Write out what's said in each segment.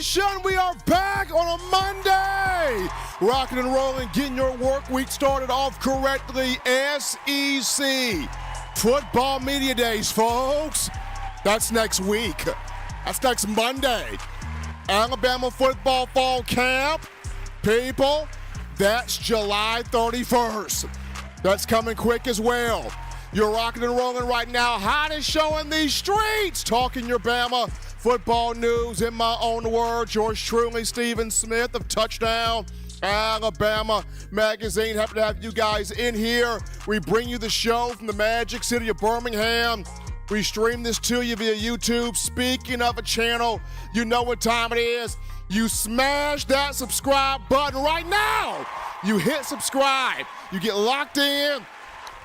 Nation, we are back on a Monday. Rocking and rolling, getting your work week started off correctly. SEC Football Media Days, folks. That's next week. That's next Monday. Alabama football fall camp. People, that's July 31st. That's coming quick as well. You're rocking and rolling right now. Hottest show in these streets. Talking your Bama football news in my own words. Yours truly, Stephen Smith of Touchdown Alabama Magazine. Happy to have you guys in here. We bring you the show from the magic city of Birmingham. We stream this to you via YouTube. Speaking of a channel, you know what time it is. You smash that subscribe button right now. You hit subscribe. You get locked in.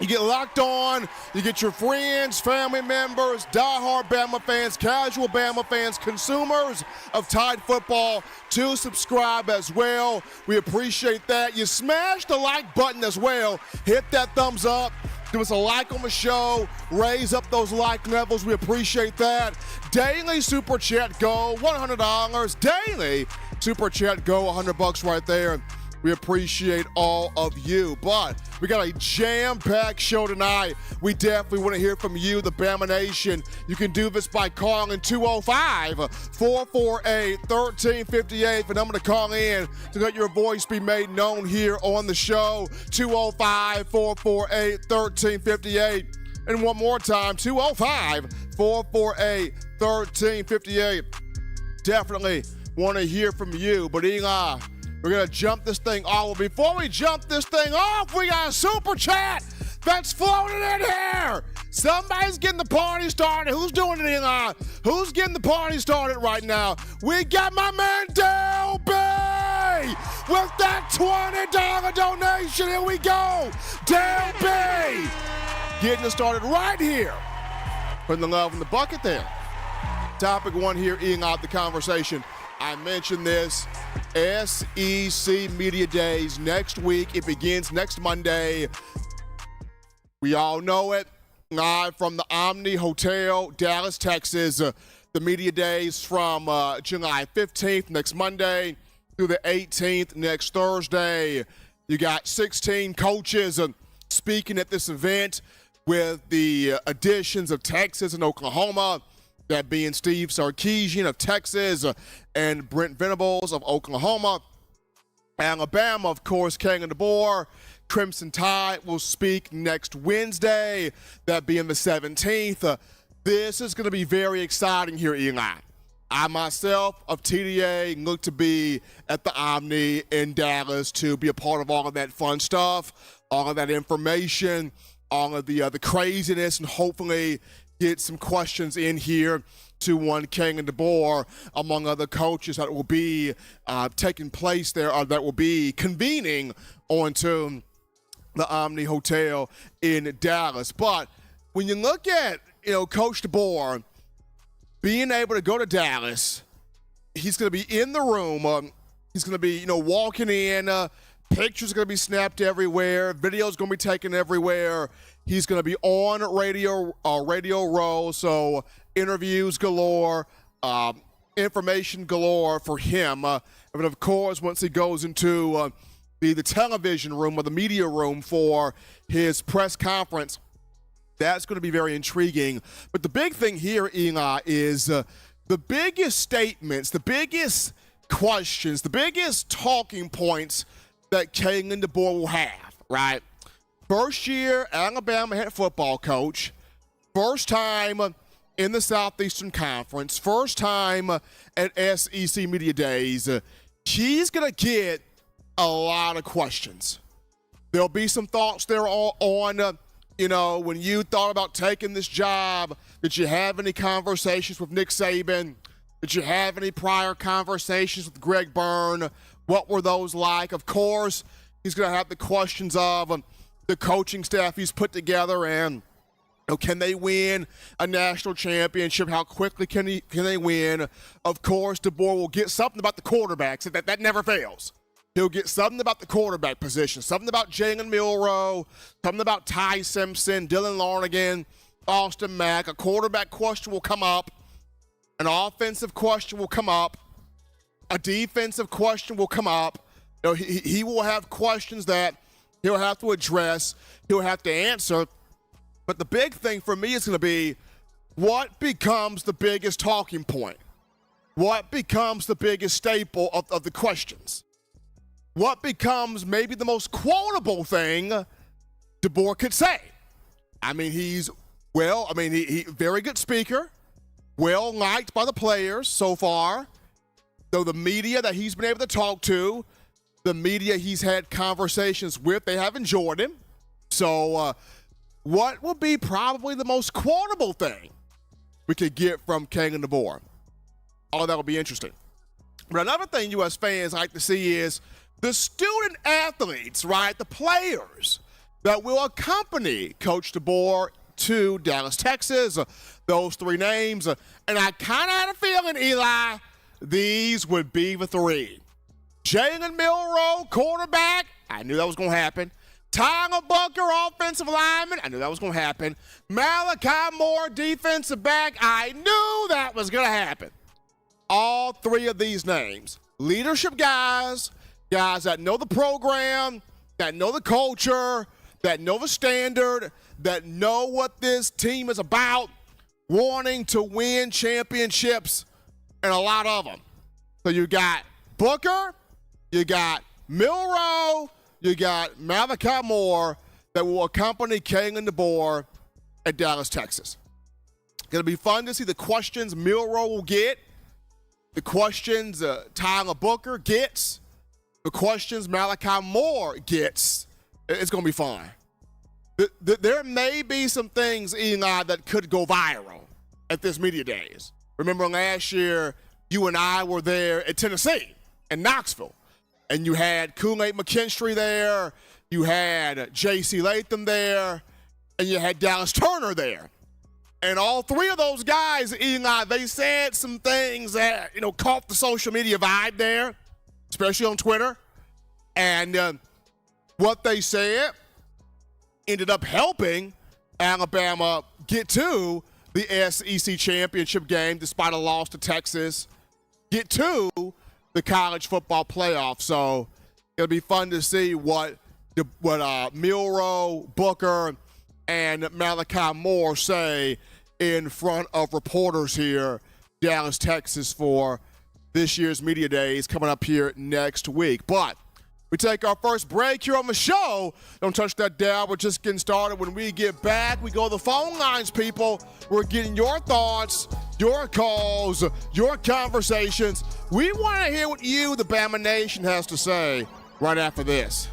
You get locked on, you get your friends, family members, diehard Bama fans, casual Bama fans, consumers of Tide football to subscribe as well. We appreciate that. You smash the like button as well. Hit that thumbs up. Give us a like on the show. Raise up those like levels. We appreciate that. Daily Super Chat Go, $100. Daily Super Chat Go, $100 right there. We appreciate all of you. But we got a jam-packed show tonight. We definitely want to hear from you, the Bama Nation. You can do this by calling 205-448-1358. The number to call in to let your voice be made known here on the show. 205-448-1358. And one more time, 205-448-1358. Definitely want to hear from you. But Eli, we're going to jump this thing off. Before we jump this thing off, we got a super chat that's floating in here. Somebody's getting the party started. Who's doing it, Eli? Who's getting the party started right now? We got my man Dale B with that $20 donation. Here we go. Dale B getting us started right here. Putting the love in the bucket there. Topic one here, Eli, the conversation. I mentioned this, SEC Media Days next week. It begins next Monday. We all know it. Live from the Omni Hotel, Dallas, Texas. The Media Days from July 15th, next Monday, through the 18th, next Thursday. You got 16 coaches speaking at this event with the additions of Texas and Oklahoma. That being Steve Sarkisian of Texas and Brent Venables of Oklahoma. Alabama, of course, Kalen DeBoer. Crimson Tide will speak next Wednesday, that being the 17th. This is going to be very exciting here, Eli. I myself of TDA look to be at the Omni in Dallas to be a part of all of that fun stuff, all of that information, all of the craziness, and hopefully get some questions in here to one Kalen DeBoer, among other coaches that will be taking place there, or that will be convening onto the Omni Hotel in Dallas. But when you look at, Coach DeBoer being able to go to Dallas, he's going to be in the room. He's going to be, walking in. Pictures are going to be snapped everywhere. Videos going to be taken everywhere. He's going to be on Radio Row, so interviews galore, information galore for him. But of course, once he goes into the television room or the media room for his press conference, that's going to be very intriguing. But the big thing here, Eli, is the biggest statements, the biggest questions, the biggest talking points that Kalen DeBoer will have, right? First year Alabama head football coach, first time in the Southeastern Conference, first time at SEC Media Days. He's going to get a lot of questions. There'll be some thoughts there on, when you thought about taking this job, did you have any conversations with Nick Saban? Did you have any prior conversations with Greg Byrne? What were those like? Of course, he's going to have the questions of the coaching staff he's put together and can they win a national championship? How quickly can they win? Of course, DeBoer will get something about the quarterbacks. That never fails. He'll get something about the quarterback position, something about Jalen Milroe, something about Ty Simpson, Dylan Larnigan, Austin Mack. A quarterback question will come up. An offensive question will come up. a defensive question will come up. You know, he will have questions that he'll have to address, he'll have to answer. But the big thing for me is going to be what becomes the biggest talking point? What becomes the biggest staple of the questions? What becomes maybe the most quotable thing DeBoer could say? I mean, he very good speaker, well liked by the players so far. Though the media that he's been able to talk to, the media he's had conversations with, they have enjoyed him. So what will be probably the most quotable thing we could get from Kalen DeBoer? Oh, that would be interesting. But another thing U.S. fans like to see is the student athletes, right? The players that will accompany Coach DeBoer to Dallas, Texas. Those three names. And I kind of had a feeling, Eli, these would be the three. Jalen Milroe, quarterback. I knew that was going to happen. Tyler Booker, offensive lineman. I knew that was going to happen. Malachi Moore, defensive back. I knew that was going to happen. All three of these names, leadership guys that know the program, that know the culture, that know the standard, that know what this team is about, wanting to win championships, and a lot of them. So you got Booker, you got Milroe, you got Malachi Moore that will accompany Kalen DeBoer at Dallas, Texas. Going to be fun to see the questions Milroe will get, the questions Tyler Booker gets, the questions Malachi Moore gets. It's going to be fun. There may be some things, Eli, that could go viral at this media days. Remember last year, you and I were there at Tennessee, in Knoxville, and you had Kool-Aid McKinstry there, you had J.C. Latham there, and you had Dallas Turner there. And all three of those guys, Eli, they said some things that, caught the social media vibe there, especially on Twitter. And what they said ended up helping Alabama get to the SEC championship game despite a loss to Texas, get to the college football playoff. So it'll be fun to see what Milroe, Booker, and Malachi Moore say in front of reporters here, Dallas, Texas, for this year's Media Days coming up here next week. But we take our first break here on the show. Don't touch that dial. We're just getting started. When we get back, we go to the phone lines, people. We're getting your thoughts, your calls, your conversations. We want to hear what you, the Bama Nation, has to say right after this.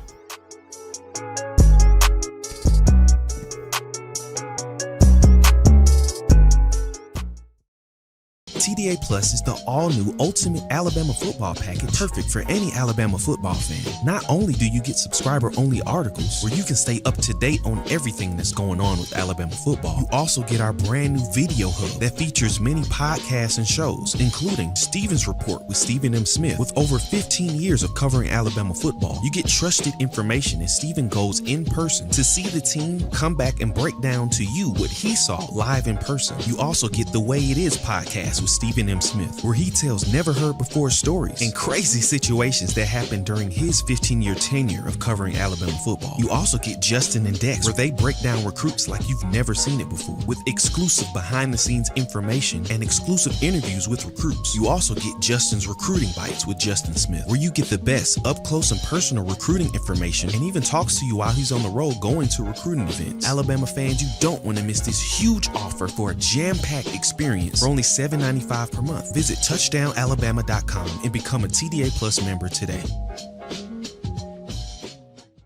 TDA Plus is the all-new Ultimate Alabama Football Package, perfect for any Alabama football fan. Not only do you get subscriber-only articles where you can stay up to date on everything that's going on with Alabama football, you also get our brand new video hub that features many podcasts and shows, including Steven's Report with Stephen M. Smith. With over 15 years of covering Alabama football, you get trusted information as Stephen goes in person to see the team come back and break down to you what he saw live in person. You also get the Way It Is podcast with Stephen M. Smith, where he tells never-heard-before stories and crazy situations that happened during his 15-year tenure of covering Alabama football. You also get Justin and Dex, where they break down recruits like you've never seen it before, with exclusive behind-the-scenes information and exclusive interviews with recruits. You also get Justin's Recruiting Bites with Justin Smith, where you get the best up-close and personal recruiting information and even talks to you while he's on the road going to recruiting events. Alabama fans, you don't want to miss this huge offer for a jam-packed experience for only $7.95 per month. Visit touchdownalabama.com and become a TDA Plus member today.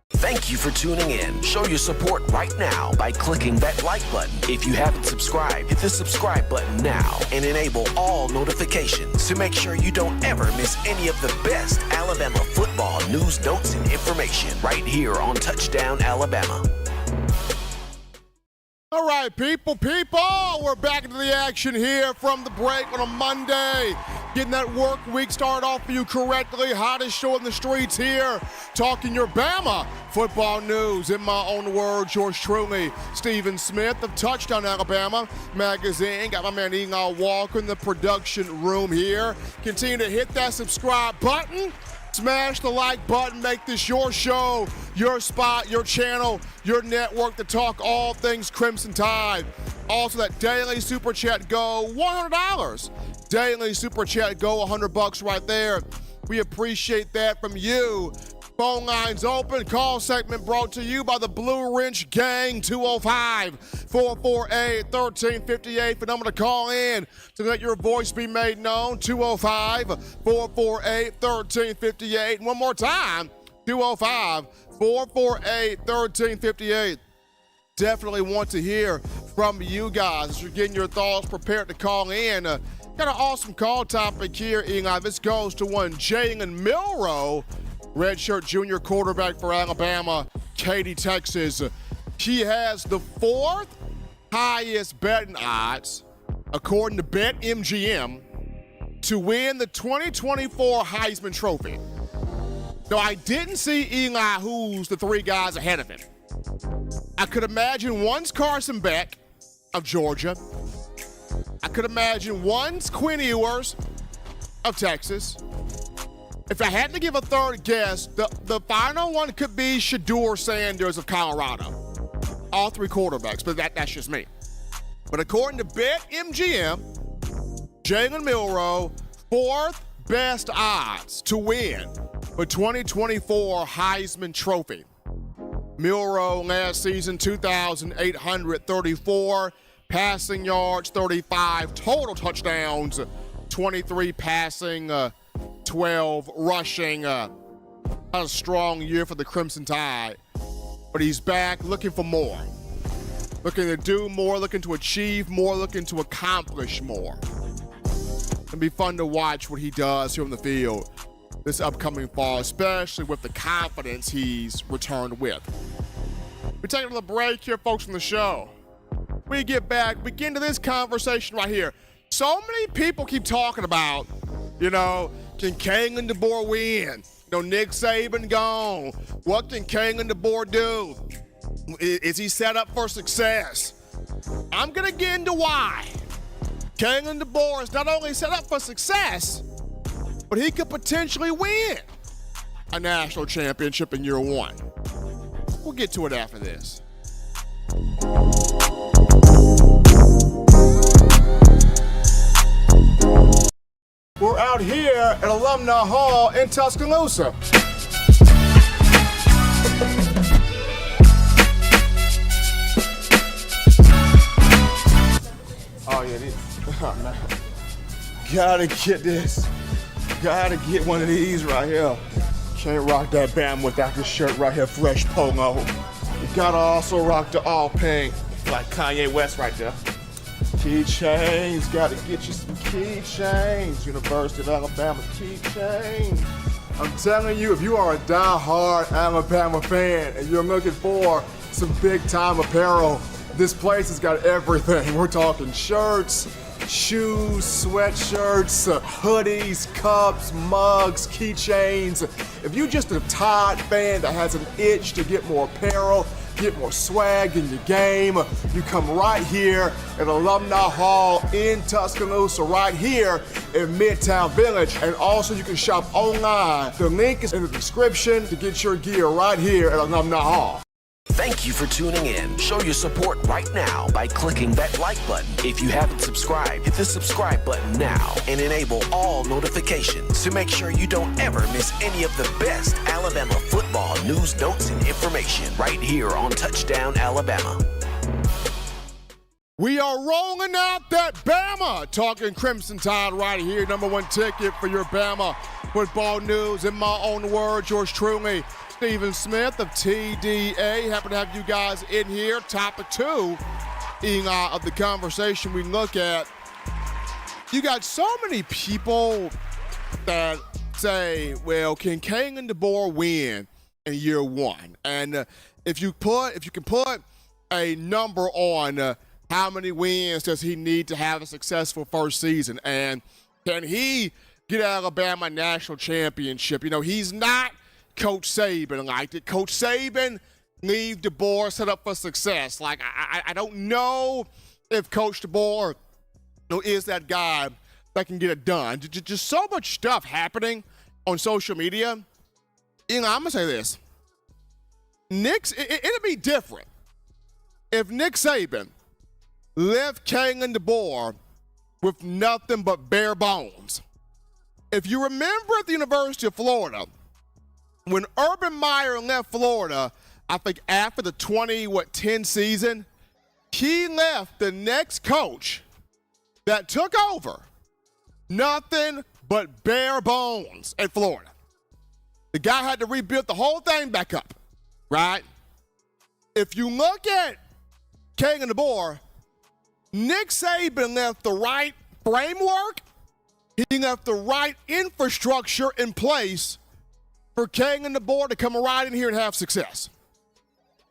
Thank you for tuning in. Show your support right now by clicking that like button. If you haven't subscribed, hit the subscribe button now and enable all notifications to make sure you don't ever miss any of the best Alabama football news, notes, and information right here on Touchdown Alabama. All right, people, we're back into the action here from the break on a Monday. Getting that work week started off for you correctly. Hottest show in the streets here. Talking your Bama football news. In my own words, yours truly, Stephen Smith of Touchdown Alabama Magazine. Got my man Eagle Walker in the production room here. Continue to hit that subscribe button. Smash the like button. Make this your show, your spot, your channel, your network to talk all things Crimson Tide. Also, that daily Super Chat Go, $100. Daily Super Chat Go, $100 right there. We appreciate that from you. Phone lines open. Call segment brought to you by the Blue Wrench Gang, 205-448-1358. For number to call in to let your voice be made known, 205-448-1358. And one more time, 205-448-1358. Definitely want to hear from you guys as you're getting your thoughts prepared to call in. Got an awesome call topic here, Eli. This goes to one Jalen Milroe, redshirt junior quarterback for Alabama, Katy, Texas. He has the fourth highest betting odds, according to BetMGM, to win the 2024 Heisman Trophy. Now, I didn't see Eli who's the three guys ahead of him. I could imagine one's Carson Beck of Georgia. I could imagine one's Quinn Ewers of Texas. If I had to give a third guess, the final one could be Shedeur Sanders of Colorado. All three quarterbacks, but that's just me. But according to BetMGM, Jalen Milroe, fourth best odds to win the 2024 Heisman Trophy. Milroe last season, 2,834 passing yards, 35 total touchdowns, 23 passing, 12 rushing. A strong year for the Crimson Tide. But he's back looking for more. Looking to do more, looking to achieve more, looking to accomplish more. It'll be fun to watch what he does here on the field this upcoming fall, especially with the confidence he's returned with. We're taking a little break here, folks, on the show. We get back, we get into this conversation right here. So many people keep talking about, can Kalen DeBoer win? Nick Saban gone. What can Kalen DeBoer do? Is he set up for success? I'm going to get into why. Kalen DeBoer is not only set up for success, but he could potentially win a national championship in year one. We'll get to it after this. We're out here at Alumni Hall in Tuscaloosa. Oh yeah, oh, man. Gotta get this. Gotta get one of these right here. Can't rock that Bama without this shirt right here, fresh polo. You gotta also rock the all pink, like Kanye West right there. Keychains, gotta get you some keychains. University of Alabama keychains. I'm telling you, if you are a die-hard Alabama fan and you're looking for some big-time apparel, this place has got everything. We're talking shirts, shoes, sweatshirts, hoodies, cups, mugs, keychains. If you're just a Tide fan that has an itch to get more apparel, get more swag in your game, you come right here at Alumni Hall in Tuscaloosa, right here in Midtown Village. And also you can shop online. The link is in the description to get your gear right here at Alumni Hall. Thank you for tuning in. Show your support right now by clicking that like button. If you haven't subscribed, hit the subscribe button now and enable all notifications to make sure you don't ever miss any of the best Alabama football news, notes, and information right here on Touchdown Alabama. We are rolling out that Bama, talking Crimson Tide right here. Number one ticket for your Bama football news. In my own words, yours truly, Stephen Smith of TDA. Happy to have you guys in here. Topic two of the conversation we look at. You got so many people that say, well, can Kalen DeBoer win in year one? And if you can put a number on how many wins does he need to have a successful first season, and can he get Alabama a national championship. You know, he's not Coach Saban like it. Coach Saban leave DeBoer set up for success. Like, I don't know if Coach DeBoer is that guy that can get it done. Just so much stuff happening on social media. You know, I'm going to say this. It'd be different if Nick Saban left Kalen DeBoer with nothing but bare bones. If you remember at the University of Florida, when Urban Meyer left Florida, I think after the 2010 season, he left the next coach that took over nothing but bare bones at Florida. The guy had to rebuild the whole thing back up, right? If you look at Kalen DeBoer, Nick Saban left the right framework. He left the right infrastructure in place for Kalen DeBoer to come right in here and have success.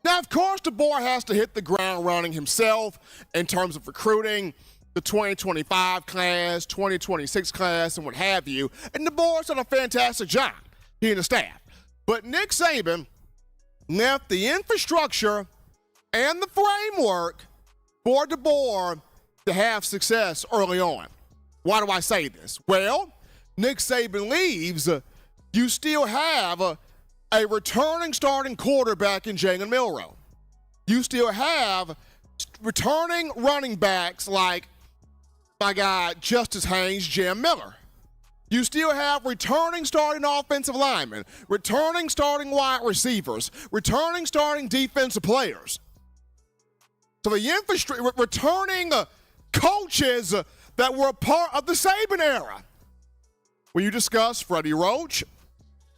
Now, of course, DeBoer has to hit the ground running himself in terms of recruiting the 2025 class, 2026 class, and what have you. And DeBoer's done a fantastic job, he and the staff. But Nick Saban left the infrastructure and the framework for DeBoer to have success early on. Why do I say this? Well, Nick Saban leaves, you still have a returning starting quarterback in Jalen Milroe. You still have returning running backs like my guy Justice Haynes, Jam Miller. You still have returning starting offensive linemen, returning starting wide receivers, returning starting defensive players. So the infrastructure, returning coaches that were a part of the Saban era. When you discuss Freddie Roach,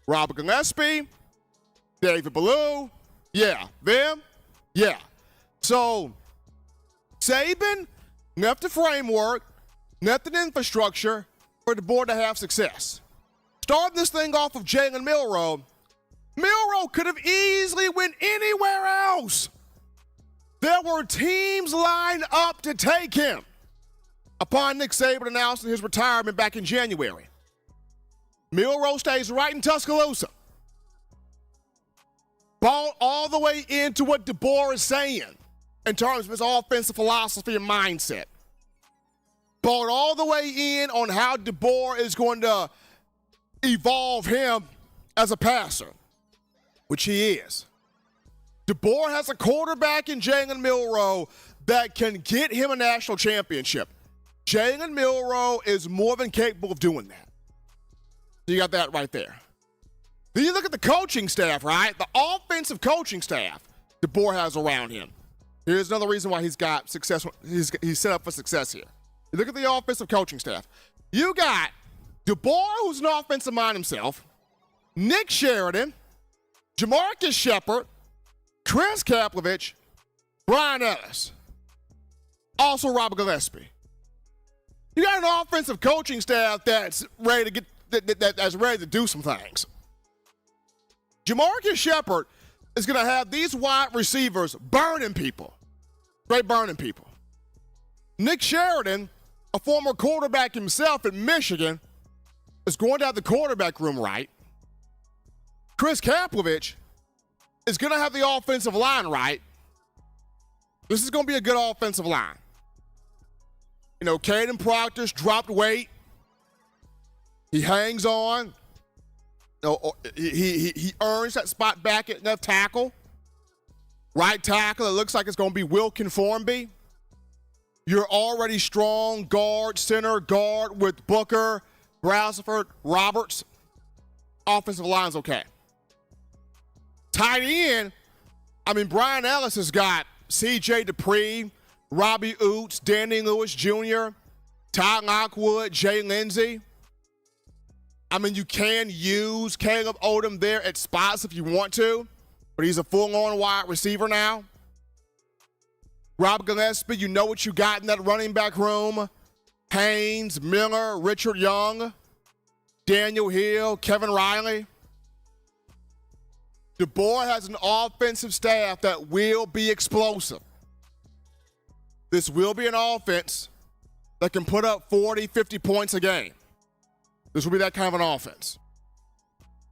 Robert Gillespie, David Ballou, them. So Saban left the framework, left an infrastructure for the board to have success. Starting this thing off of Jalen Milroe, Milroe could have easily went anywhere else. There were teams lined up to take him upon Nick Saban announcing his retirement back in January. Milroe stays right in Tuscaloosa. Bought all the way into what DeBoer is saying in terms of his offensive philosophy and mindset. Bought all the way in on how DeBoer is going to evolve him as a passer, which he is. DeBoer has a quarterback in Jalen Milroe that can get him a national championship. Jalen Milroe is more than capable of doing that. You got that right there. Then you look at the coaching staff, right? The offensive coaching staff DeBoer has around him. Here's another reason why he's got success. He's set up for success here. You look at the offensive coaching staff. You got DeBoer, who's an offensive mind himself, Nick Sheridan, Jamarcus Shepard, Chris Kaplovich, Brian Ellis, also Robert Gillespie. You got an offensive coaching staff that's ready to that's ready to do some things. Jamarcus Shepard is going to have these wide receivers burning people, straight burning people. Nick Sheridan, a former quarterback himself at Michigan, is going to have the quarterback room right. Chris Kaplovich is going to have the offensive line right. This is going to be a good offensive line. You know, Caden Proctor's dropped weight. He hangs on. You know, he earns that spot back at left tackle. Right tackle, it looks like it's going to be Wilkin Formby. You're already strong guard, center guard with Booker, Brassford, Roberts. Offensive line's okay. Tight end, Brian Ellis has got C.J. Dupree, Robbie Oots, Danny Lewis Jr., Ty Lockwood, Jay Lindsey. You can use Caleb Odom there at spots if you want to, but he's a full-on wide receiver now. Rob Gillespie, you know what you got in that running back room. Haynes, Miller, Richard Young, Daniel Hill, Kevin Riley. DeBoer has an offensive staff that will be explosive. This will be an offense that can put up 40, 50 points a game. This will be that kind of an offense.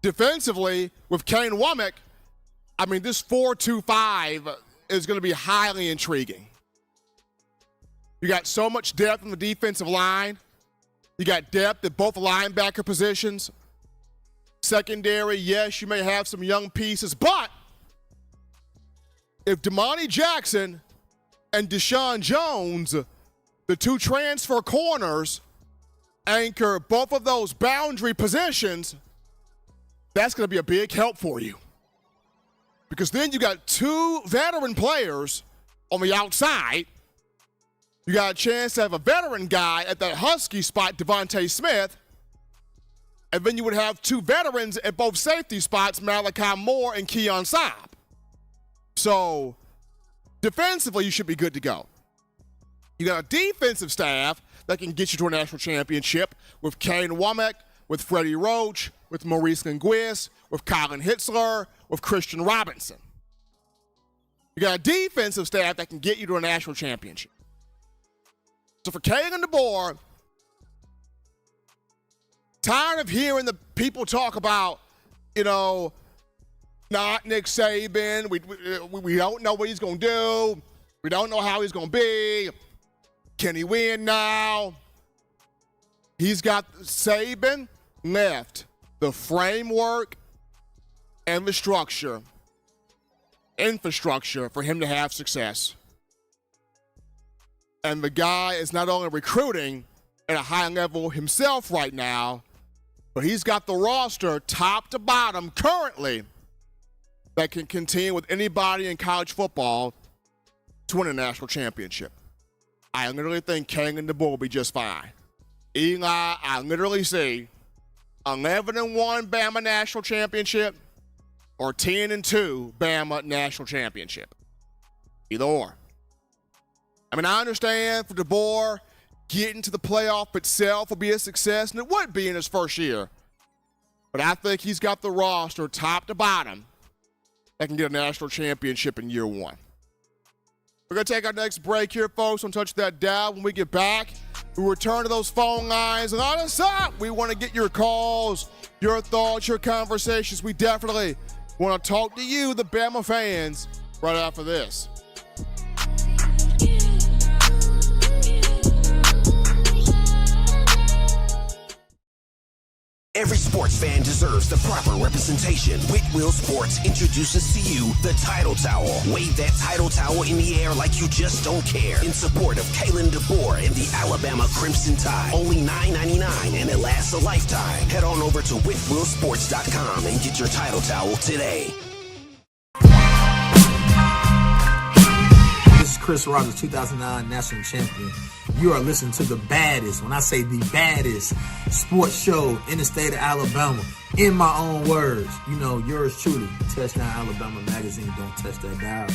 Defensively, with Kane Womack, I mean, this 4-2-5 is going to be highly intriguing. You got so much depth on the defensive line. You got depth at both linebacker positions. Secondary, yes, you may have some young pieces, but if Damani Jackson and Deshaun Jones, the two transfer corners, anchor both of those boundary positions, that's going to be a big help for you. Because then you got two veteran players on the outside. You got a chance to have a veteran guy at that Husky spot, Devontae Smith. And then you would have two veterans at both safety spots, Malachi Moore and Keon Saab. So defensively, you should be good to go. You got a defensive staff that can get you to a national championship with Kane Womack, with Freddie Roach, with Maurice Linguist, with Colin Hitzler, with Christian Robinson. You got a defensive staff that can get you to a national championship. So for Kalen DeBoer, tired of hearing the people talk about, not Nick Saban. We don't know what he's going to do. We don't know how he's going to be. Can he win now? He's got Saban left the framework and the infrastructure for him to have success. And the guy is not only recruiting at a high level himself right now, but he's got the roster top to bottom currently that can continue with anybody in college football to win a national championship. I literally think Kalen DeBoer will be just fine. Eli, I literally see 11-1 Bama national championship or 10-2 Bama national championship. Either or. I mean, I understand for DeBoer, getting to the playoff itself will be a success, and it would be in his first year. But I think he's got the roster top to bottom that can get a national championship in year one. We're going to take our next break here, folks. Don't touch that dial. When we get back, we return to those phone lines. Line us up. We want to get your calls, your thoughts, your conversations. We definitely want to talk to you, the Bama fans, right after this. Every sports fan deserves the proper representation. Whitwell Sports introduces to you the Title Towel. Wave that Title Towel in the air like you just don't care. In support of Kalen DeBoer and the Alabama Crimson Tide. Only $9.99 and it lasts a lifetime. Head on over to whitwellsports.com and get your Title Towel today. This is Chris Rogers, 2009 national champion. You are listening to the baddest, when I say the baddest, sports show in the state of Alabama. In my own words, yours truly, Touchdown Alabama Magazine. Don't touch that dial.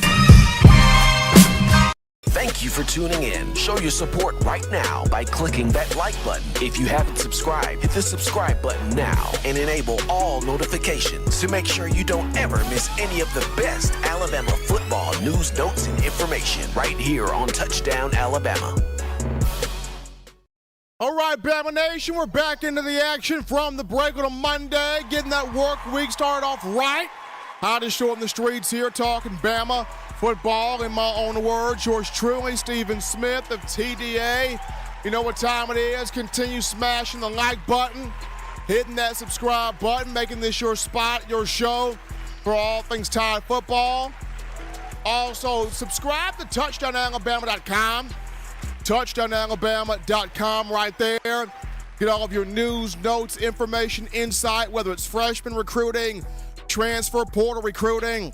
Thank you for tuning in. Show your support right now by clicking that like button. If you haven't subscribed, hit the subscribe button now and enable all notifications to make sure you don't ever miss any of the best Alabama football news, notes, and information right here on Touchdown Alabama. All right, Bama Nation, we're back into the action from the break on a Monday, getting that work week started off right. Hottest show on the streets here, talking Bama football in my own words. Yours truly, Stephen Smith of TDA. You know what time it is. Continue smashing the like button, hitting that subscribe button, making this your spot, your show for all things Tide football. Also, subscribe to TouchdownAlabama.com. TouchdownAlabama.com right there. Get all of your news, notes, information, insight, whether it's freshman recruiting, transfer portal recruiting,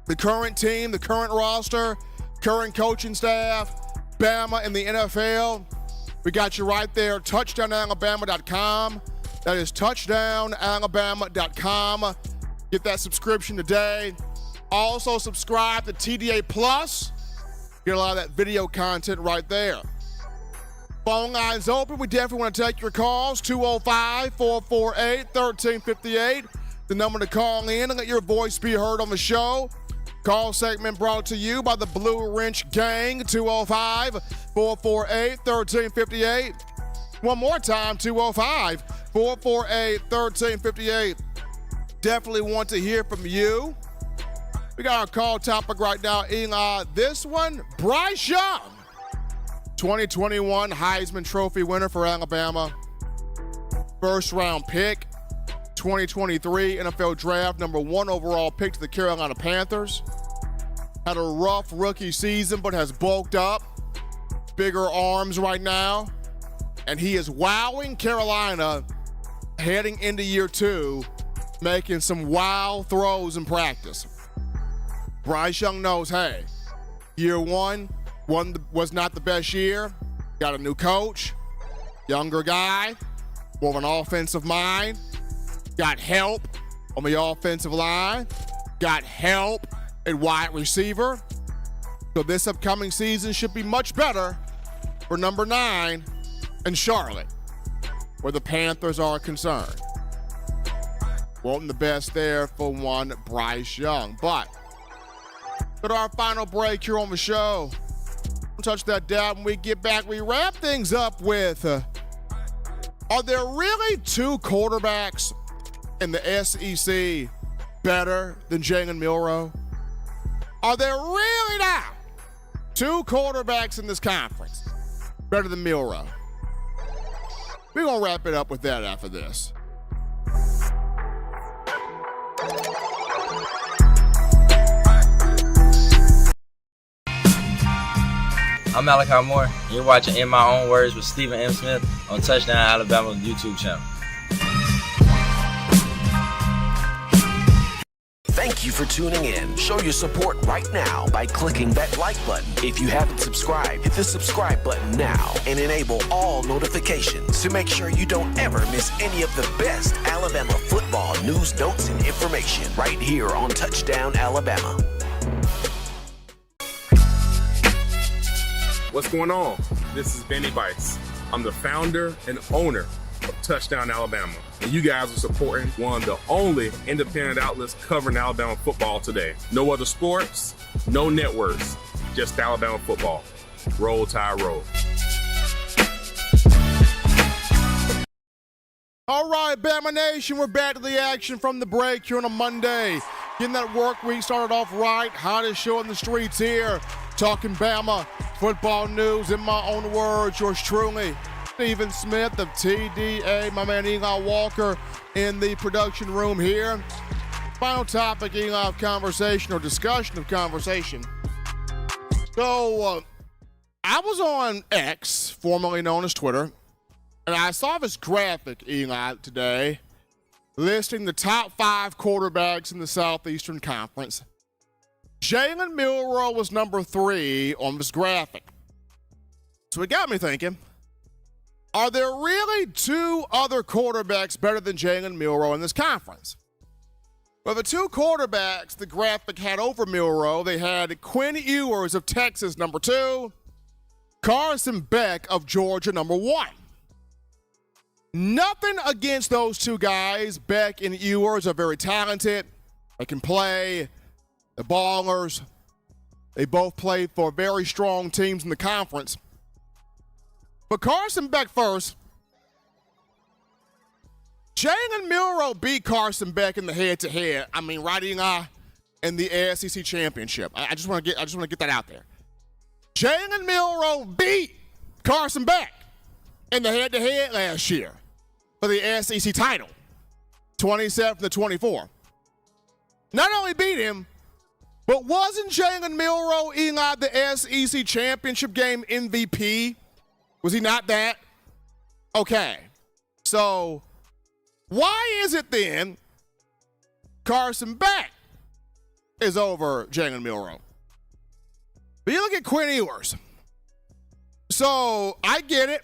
the current team, the current roster, current coaching staff, Bama and the NFL. We got you right there, TouchdownAlabama.com. That is TouchdownAlabama.com. Get that subscription today. Also, subscribe to TDA Plus. Get a lot of that video content right there. Phone lines open. We definitely want to take your calls. 205-448-1358. The number to call in and let your voice be heard on the show. Call segment brought to you by the Blue Wrench Gang. 205-448-1358. One more time, 205-448-1358. 448-1358. Definitely want to hear from you. We got our call topic right now. This one, Bryce Young, 2021 Heisman Trophy winner for Alabama. First round pick, 2023 NFL Draft, number 1 overall pick to the Carolina Panthers. Had a rough rookie season, but has bulked up. Bigger arms right now. And he is wowing Carolina heading into year 2, making some wow throws in practice. Bryce Young knows, hey, year one was not the best year. Got a new coach, younger guy, more of an offensive mind. Got help on the offensive line. Got help at wide receiver. So this upcoming season should be much better for number 9 in Charlotte, where the Panthers are concerned. Wanting the best there for one Bryce Young. But go to our final break here on the show. Don't touch that down. When we get back, we wrap things up with, are there really 2 quarterbacks in the SEC better than Jalen Milroe? Are there really now 2 quarterbacks in this conference better than Milroe? We're going to wrap it up with that after this. I'm Malachi Moore, and you're watching In My Own Words with Stephen M. Smith on Touchdown Alabama YouTube channel. Thank you for tuning in. Show your support right now by clicking that like button. If you haven't subscribed, hit the subscribe button now and enable all notifications to make sure you don't ever miss any of the best Alabama football news, notes, and information right here on Touchdown Alabama. What's going on? This is Benny Bice. I'm the founder and owner of Touchdown Alabama. And you guys are supporting one of the only independent outlets covering Alabama football today. No other sports, no networks, just Alabama football. Roll Tide Roll. All right, Bama Nation, we're back to the action from the break here on a Monday. Getting that work week started off right. Hottest show in the streets here. Talking Bama football news in my own words. Yours truly, Stephen Smith of TDA. My man Eli Walker in the production room here. Final topic, Eli, of conversation or discussion of conversation. So, I was on X, formerly known as Twitter, and I saw this graphic, Eli, today, listing the top 5 quarterbacks in the Southeastern Conference. Jalen Milroe was number 3 on this graphic. So it got me thinking, are there really 2 other quarterbacks better than Jalen Milroe in this conference? Well, the 2 quarterbacks the graphic had over Milroe, they had Quinn Ewers of Texas, number 2, Carson Beck of Georgia, number 1. Nothing against those 2 guys. Beck and Ewers are very talented. They can play. The ballers, they both played for very strong teams in the conference. But Carson Beck first. Jalen Milroe beat Carson Beck in the head-to-head. I mean, right in the SEC championship. I just want to get that out there. Jalen Milroe beat Carson Beck in the head-to-head last year for the SEC title, 27-24. Not only beat him, but wasn't Jalen Milroe, Eli, the SEC championship game MVP? Was he not that? Okay. So why is it then Carson Beck is over Jalen Milroe? But you look at Quinn Ewers. So I get it.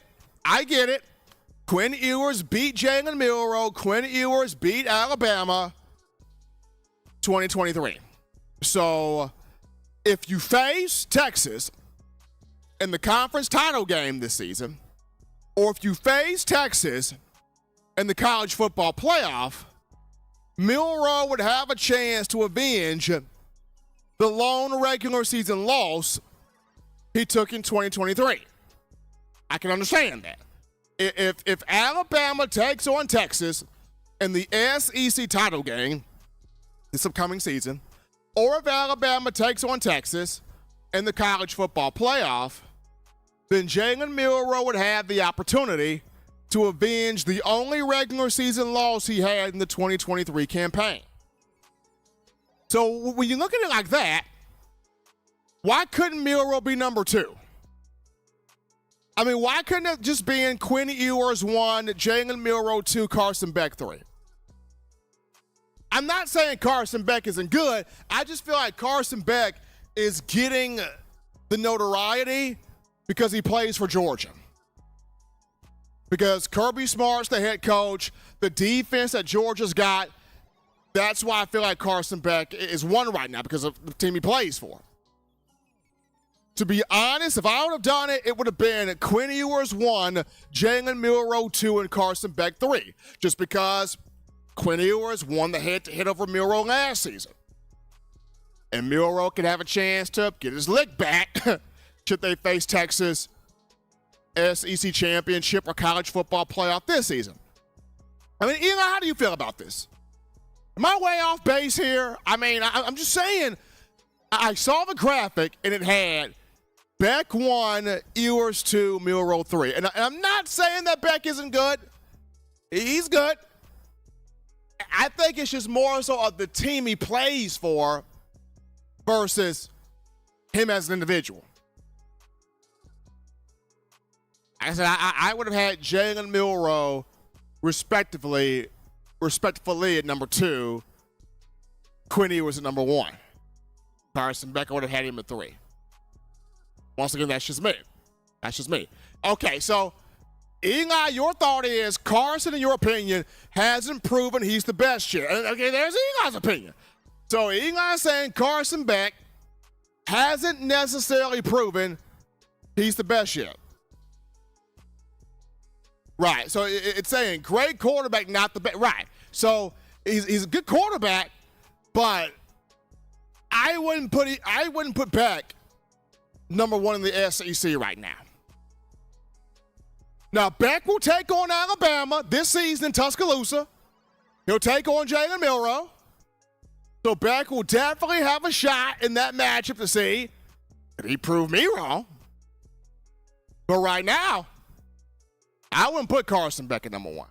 Quinn Ewers beat Jalen Milroe. Quinn Ewers beat Alabama 2023. So if you face Texas in the conference title game this season, or if you face Texas in the college football playoff, Milroe would have a chance to avenge the lone regular season loss he took in 2023. I can understand that. If Alabama takes on Texas in the SEC title game this upcoming season, or if Alabama takes on Texas in the college football playoff, then Jalen Milroe would have the opportunity to avenge the only regular season loss he had in the 2023 campaign. So when you look at it like that, why couldn't Milroe be number 2? I mean, why couldn't it just be in Quinn Ewers 1, Jalen Milroe 2, Carson Beck 3? I'm not saying Carson Beck isn't good. I just feel like Carson Beck is getting the notoriety because he plays for Georgia. Because Kirby Smart's the head coach, the defense that Georgia's got, that's why I feel like Carson Beck is 1 right now, because of the team he plays for. To be honest, if I would have done it, it would have been Quinn Ewers 1, Jalen Milroe 2, and Carson Beck 3. Just because Quinn Ewers won the head-to-head over Milroe last season. And Milroe can have a chance to get his lick back should they face Texas SEC championship or college football playoff this season. I mean, Eli, how do you feel about this? Am I way off base here? I mean, I'm just saying, I saw the graphic and it had Beck 1, Ewers 2, Milroe 3. And I'm not saying that Beck isn't good. He's good. I think it's just more so of the team he plays for versus him as an individual. I said I would have had Jalen Milroe respectfully at number 2, Quinn Ewers at number 1. Carson Beck, I would have had him at 3. Once again, that's just me. Okay, so Eli, your thought is Carson, in your opinion, hasn't proven he's the best yet. Okay, there's Eli's opinion. So Eli's saying Carson Beck hasn't necessarily proven he's the best yet. Right, so it's saying great quarterback, not the best. Right, so he's a good quarterback, but I wouldn't put Beck number 1 in the SEC right now. Now, Beck will take on Alabama this season in Tuscaloosa. He'll take on Jalen Milroe. So Beck will definitely have a shot in that matchup to see if he proved me wrong. But right now, I wouldn't put Carson Beck at number 1.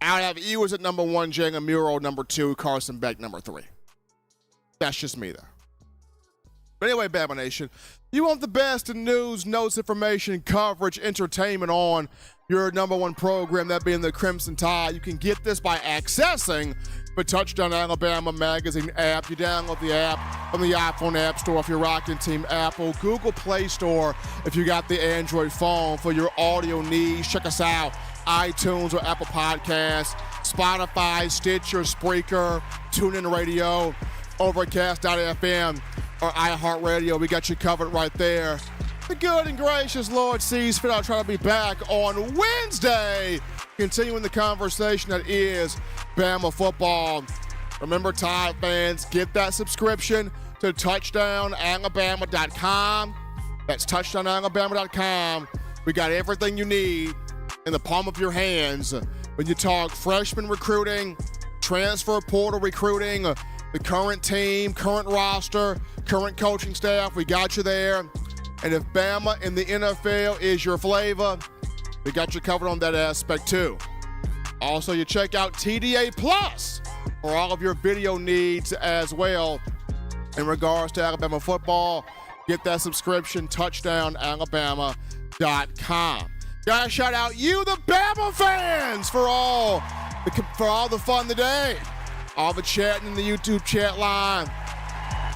I would have Ewers at number 1, Jalen Milroe number 2, Carson Beck number 3. That's just me, though. But anyway, Bama Nation, you want the best in news, notes, information, coverage, entertainment on your number 1 program, that being the Crimson Tide. You can get this by accessing the Touchdown Alabama magazine app. You download the app on the iPhone App Store if you're rocking Team Apple, Google Play Store if you got the Android phone for your audio needs. Check us out, iTunes or Apple Podcasts, Spotify, Stitcher, Spreaker, TuneIn Radio, Overcast.fm, or iHeartRadio. We got you covered right there. The good and gracious Lord sees fit. I'll try to be back on Wednesday, continuing the conversation that is Bama football. Remember, Tide fans, get that subscription to touchdownalabama.com. That's touchdownalabama.com. We got everything you need in the palm of your hands when you talk freshman recruiting, transfer portal recruiting, the current team, current roster, current coaching staff. We got you there. And if Bama in the NFL is your flavor, we got you covered on that aspect too. Also, you check out TDA Plus for all of your video needs as well in regards to Alabama football. Get that subscription, touchdownalabama.com. Gotta shout out you, the Bama fans, for all the fun today. All the chatting in the YouTube chat line.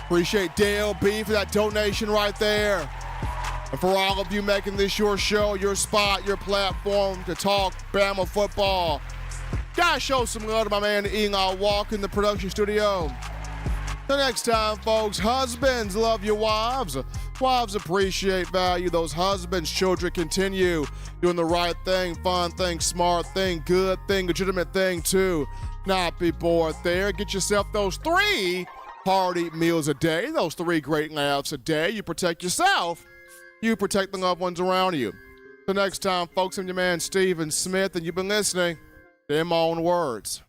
Appreciate Dale B for that donation right there. And for all of you making this your show, your spot, your platform to talk Bama football. Gotta show some love to my man Eli Walk in the production studio. Till next time, folks, husbands love your wives. Wives appreciate, value those husbands. Children continue doing the right thing, fun thing, smart thing, good thing, legitimate thing too. Not be bored there. Get yourself those 3 hearty meals a day, those 3 great laughs a day. You protect yourself, you protect the loved ones around you. Till next time, folks, I'm your man, Stephen Smith, and you've been listening to In My Own Words.